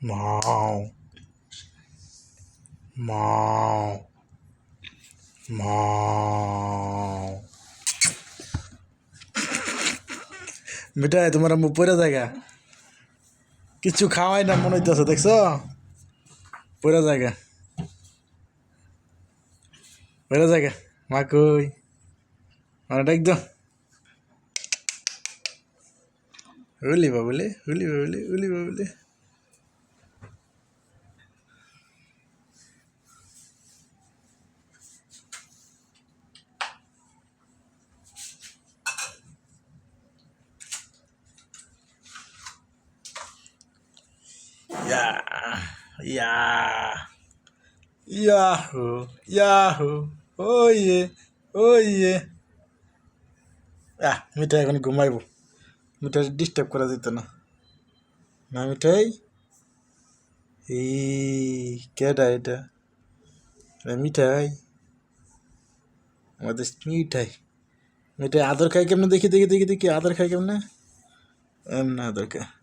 মাও মাও মাও মিঠাই তোমার আম্মু পড়ে জায়গা কিছু খাওয়াই না মনে হইতেছে দেখছো পড়ে জায়গা পড়ে জায়গা মা কই মানে ডাক দাও উলি বাবুলে উলি বাবুলে উলি বাবুলে Yeah, yeah, Yahoo, Yahoo, oh yeah, oh yeah. মিঠাই এখন ঘুমাইবো মিঠাই ডিস্টার্ব করা যেত না না মিঠাই কেডা এটা মিঠাই আমাদের মিঠাই মিঠাই আদর খাই কেমনে দেখি দেখি দেখি দেখি আদর খাই কেমনে এমন আদর খায়